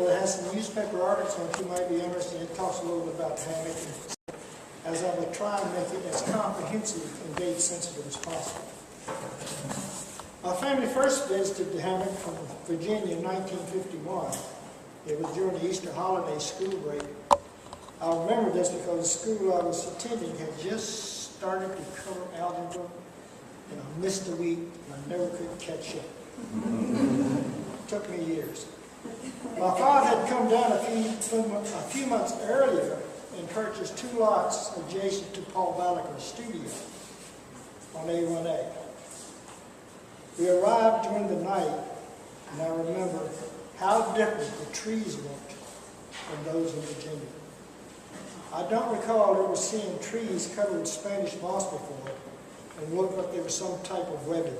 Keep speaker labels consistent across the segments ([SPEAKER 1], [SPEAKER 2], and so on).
[SPEAKER 1] article that has some newspaper articles on it you might be interested in. It talks a little bit about Hammock, as I would try and make it as comprehensive and date sensitive as possible. My family first visited Hammock from Virginia in 1951. It was during the Easter holiday school break. I remember this because the school I was attending had just started to cover algebra, and I missed a week, and I never could catch up. It took me years. My father had come down a few months earlier and purchased 2 lots adjacent to Paul Balliker's studio on A1A. We arrived during the night, and I remember how different the trees looked from those in Virginia. I don't recall ever seeing trees covered with Spanish moss before and looked like they were some type of webbing.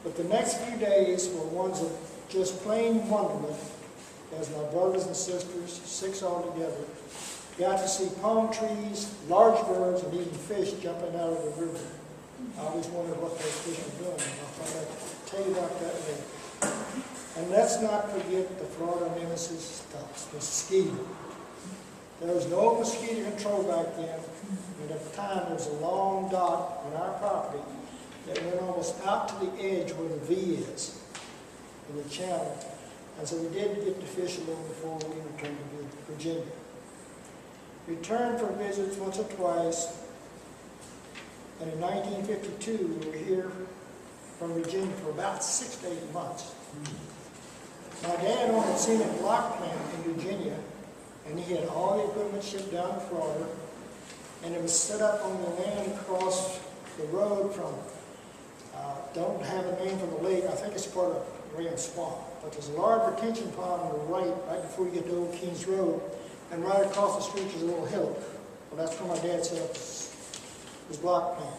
[SPEAKER 1] But the next few days were ones of just plain wonderment as my brothers and sisters, 6 altogether, got to see palm trees, large birds, and even fish jumping out of the river. I always wondered what those fish were doing, and I thought I'd tell you about that later. And let's not forget the Florida nemesis, the mosquito. There was no mosquito control back then, and at the time there was a long dot on our property that went almost out to the edge where the V is in the channel. And so we did get to fish a little before we returned to Virginia. Returned for visits once or twice, and in 1952 we were here from Virginia for about 6 to 8 months. My dad owned a cement block plant in Virginia, and he had all the equipment shipped down to Florida, and it was set up on the land across the road from, don't have a name for the lake, I think it's part of Ram Swamp, but there's a large retention pond on the right before you get to Old Kings Road, and right across the street is a little hillock. Well, that's where my dad set up his block plant.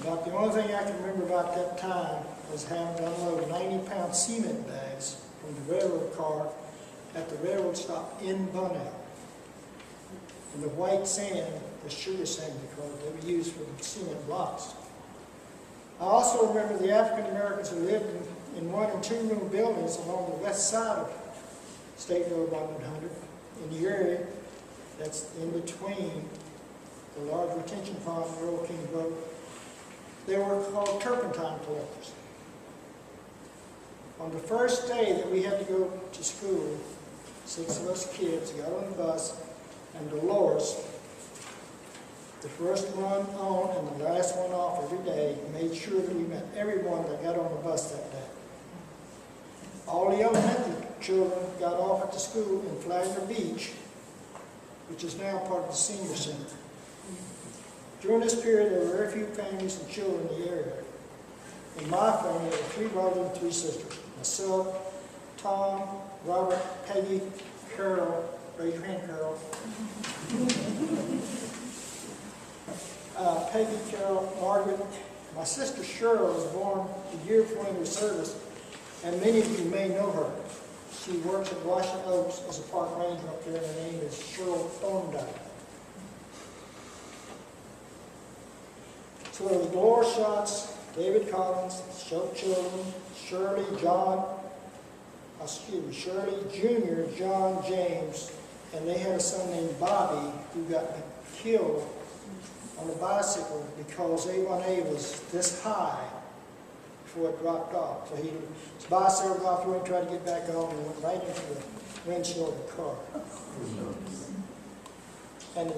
[SPEAKER 1] About the only thing I can remember about that time was having to unload 90-pound cement bags from the railroad car at the railroad stop in Bunnell. And the white sand, the sugar sand because they were used for the cement blocks. I also remember the African Americans who lived in 1- and 2-room buildings along the west side of State Road 100 in the area that's in between the large retention pond and Old Kings Road. They were called turpentine collectors. On the first day that we had to go to school, 6 of us kids got on the bus, and Dolores, the first one on and the last one off every day, made sure that we met everyone that got on the bus that day. All the elementary children got off at the school in Flagler Beach, which is now part of the senior center. During this period, there were very few families and children in the area. In my family, there were 3 brothers and 3 sisters. Myself, Tom, Robert, Peggy, Carol. Raise your hand, Carol. Peggy, Carol, Margaret. My sister Cheryl was born the year before her service, and many of you may know her. She works at Washington Oaks as a park ranger up there, and her name is Cheryl Thorndike. So there was Dolores Schatz, David Collins, Show Children, Shirley Jr., John James, and they had a son named Bobby who got killed on a bicycle because A1A was this high before it dropped off. So his bicycle got through and tried to get back on and went right into the windshield of the car. And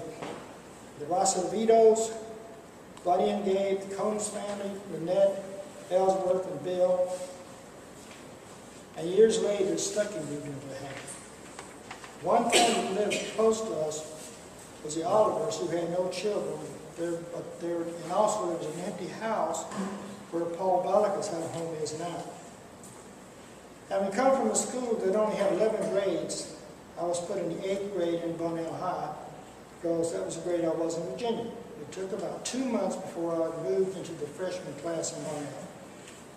[SPEAKER 1] the Rosavitos, Buddy and Gabe, the Combs family, Lynette, Ellsworth, and Bill. And years later, Stuckey moved into the house. One family that lived close to us was the Olivers, who had no children. And also there was an empty house where Paul Balliker's home is now. Having come from a school that only had 11 grades, I was put in the 8th grade in Bunnell High because that was the grade I was in Virginia. It took about 2 months before I moved into the freshman class in Bunnell.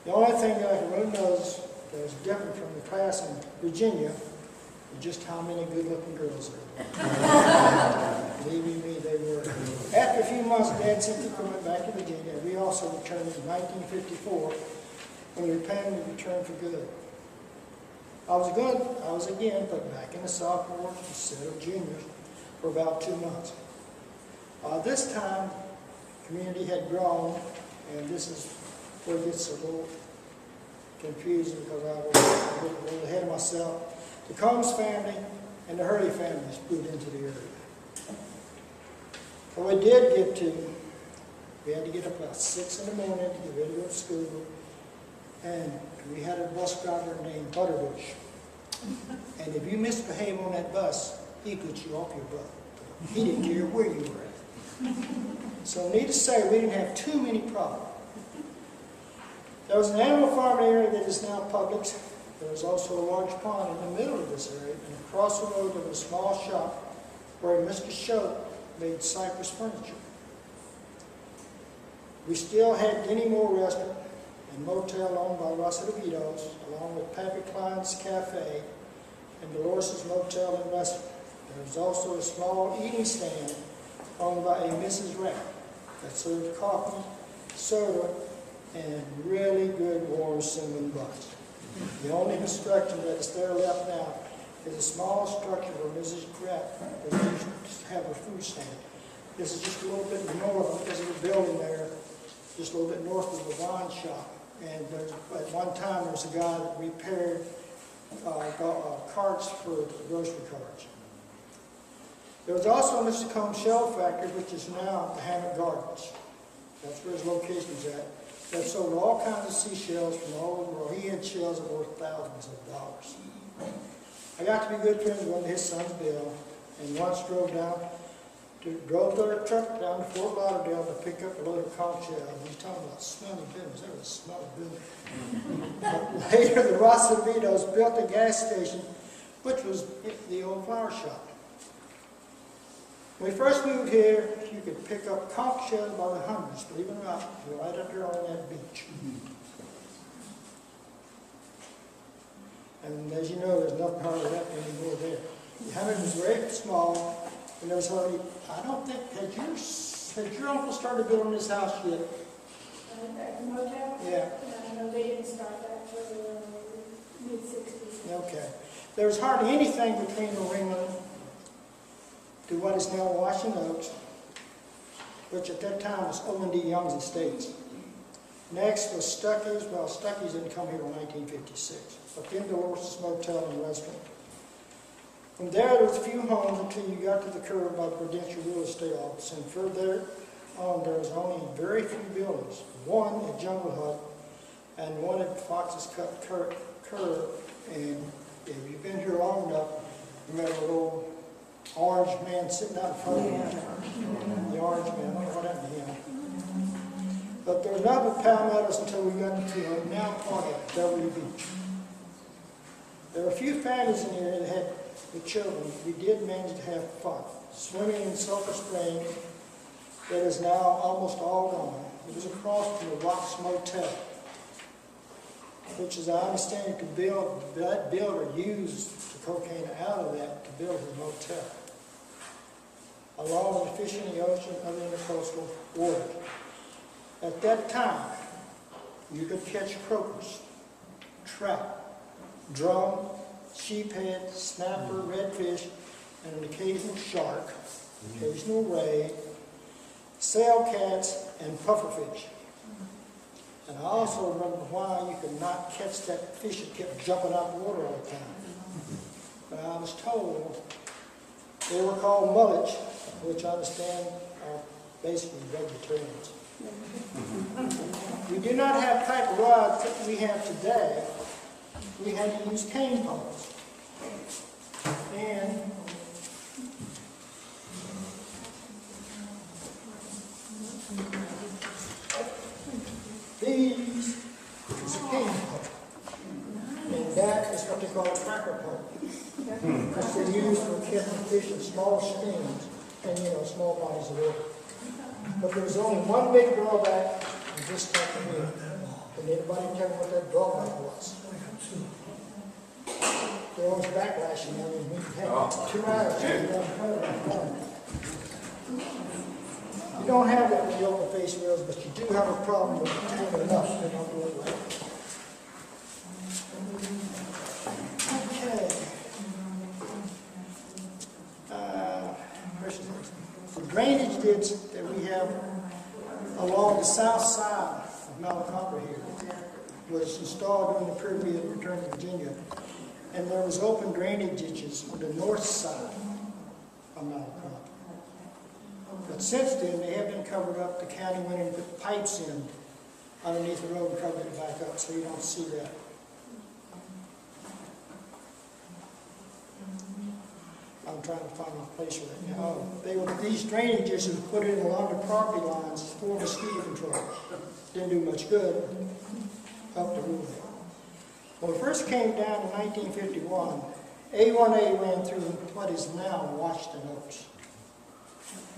[SPEAKER 1] The only thing that I can really notice that was different from the class in Virginia was just how many good-looking girls there were. Believe me, they were. After a few months, Dad sent the equipment back to Virginia. We also returned in 1954 when we planned to return for good. I was again put back in the sophomores instead of juniors for about 2 months. This time, community had grown, and this is where it gets a little confusing because I was a little ahead of myself. The Combs family and the Hurley families moved into the area. But we did get to, we had to get up about 6 in the morning to get ready to go to school, and we had a bus driver named Butterbush. And if you misbehave on that bus, he put you off your butt. He didn't care where you were at. So needless to say, we didn't have too many problems. There was an animal farm area that is now public. There was also a large pond in the middle of this area, and across the road there was a small shop where Mr. Shote made cypress furniture. We still had Denny Moore Restaurant and motel owned by Rosa DeVito's, along with Pappy Klein's Cafe and Dolores' Motel and Restaurant. There was also a small eating stand owned by a Mrs. Rapp that served coffee, soda, and really good warm cinnamon buns. The only construction that is there left now is a small structure where Mrs. Rapp used to have her food stand. This is just a little bit north because of the building there, just a little bit north of the wine shop. And at one time there was a guy that repaired carts for the grocery carts. There was also Mr. Combs Shell Factory, which is now the Hammock Gardens. That's where his location is at. That sold all kinds of seashells from all over the world. He had shells that were worth thousands of dollars. I got to be good friends with his son's Bill, and once drove their truck down to Fort Lauderdale to pick up a load of conch shells. And he's talking about smelly business. There was a smelly business. But later, the Rosa DeVito's built a gas station, which was the old flower shop. When we first moved here, you could pick up conch shells by the hundreds, believe it or not, right up there on that beach. And as you know, there's nothing hardly left anymore there. The Hammock was very small, and there was hardly, I don't think, had your uncle started building this house yet?
[SPEAKER 2] At the motel?
[SPEAKER 1] Yeah.
[SPEAKER 2] No, they didn't start that until the mid-60s.
[SPEAKER 1] Okay. There was hardly anything between New England to what is now Washington Oaks, which at that time was O&D Young's Estates. Next was Stuckey's. Well, Stuckey's didn't come here in 1956, but then Dolores' Motel and Restaurant. From there was a few homes until you got to the curve by the Prudential Real Estate Office, and further on there was only very few buildings. One at Jungle Hut, and one at Fox's Cut Curve. And if you've been here long enough, you remember a little orange man sitting out in front of him. The orange man, I don't know what happened to him. But there was nothing but palmettos until we got to now part of Beverly Beach. There were a few families in here that had the children. We did manage to have fun. Swimming in Sulphur Springs, that is now almost all gone. It was across from the Rocks Motel, which, as I understand it, that builder used the cocaine out of that to build his motel, along with fish in the ocean, other intercoastal water. At that time, you could catch croakers, trout, drum, sheephead, snapper, redfish, and an occasional shark, occasional ray, sail cats, and pufferfish. And I also remember why you could not catch that fish that kept jumping out the water all the time. But I was told they were called mullets, which I understand are basically vegetarians. We do not have the type of rods that we have today. We had to use cane poles. And these is a cane pole. And that is what they call a cracker pole. Because they're used for catching fish in small streams and, small bodies of water. But there's only one big drawback in this type of wheel. Can anybody tell me what that drawback was? They're always backlashing. I mean, we have 2 hours. You don't have that with the open face wheels, but you do have a problem with turning enough. They don't do it right. drainage ditch that we have along the south side of Malacopter here was installed during the period we had returned to Virginia. And there was open drainage ditches on the north side of Malacopter. But since then, they have been covered up. The county went in and put pipes in underneath the road and covered it back up, so you don't see that. I'm trying to find my place right now. These drainage ditches were put in along the property lines for mosquito control. Didn't do much good up the road. When we first came down in 1951, A1A ran through what is now Washington Oaks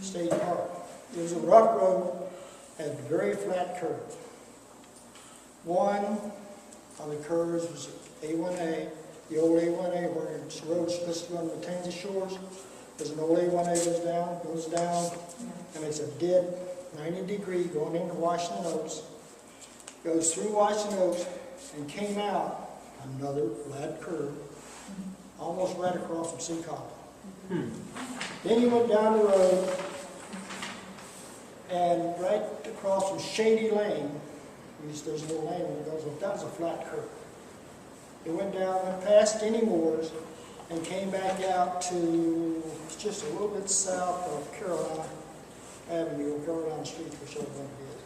[SPEAKER 1] State Park. It was a rough road, had a very flat curve. One of the curves was A1A, the old A1A where the road's supposed to go on the Tansy Shores. There's an old A1A goes down, and it's a dead 90-degree going into Washington Oaks. Goes through Washington Oaks and came out another flat curve, almost right across from Seacopper. Then he went down the road, and right across from Shady Lane, there's a little lane that goes up, that was a flat curve. It went down, went past Denny Moore's, and came back out to just a little bit south of Carolina Avenue, or Carolina Street, whichever one it is.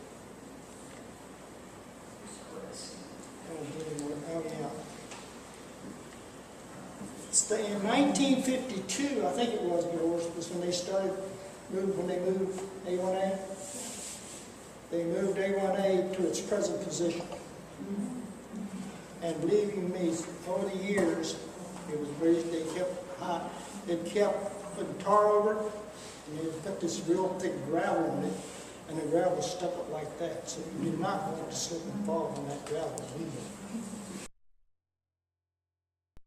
[SPEAKER 1] Oh, yeah. In 1952, I think it was, was when they started, when they moved A1A. They moved A1A to its present position. And believe you me, over the years, it was they kept hot. They kept putting tar over it, and they put this real thick gravel on it, and the gravel stuck up like that. So you did not want to slip and fall on that gravel either.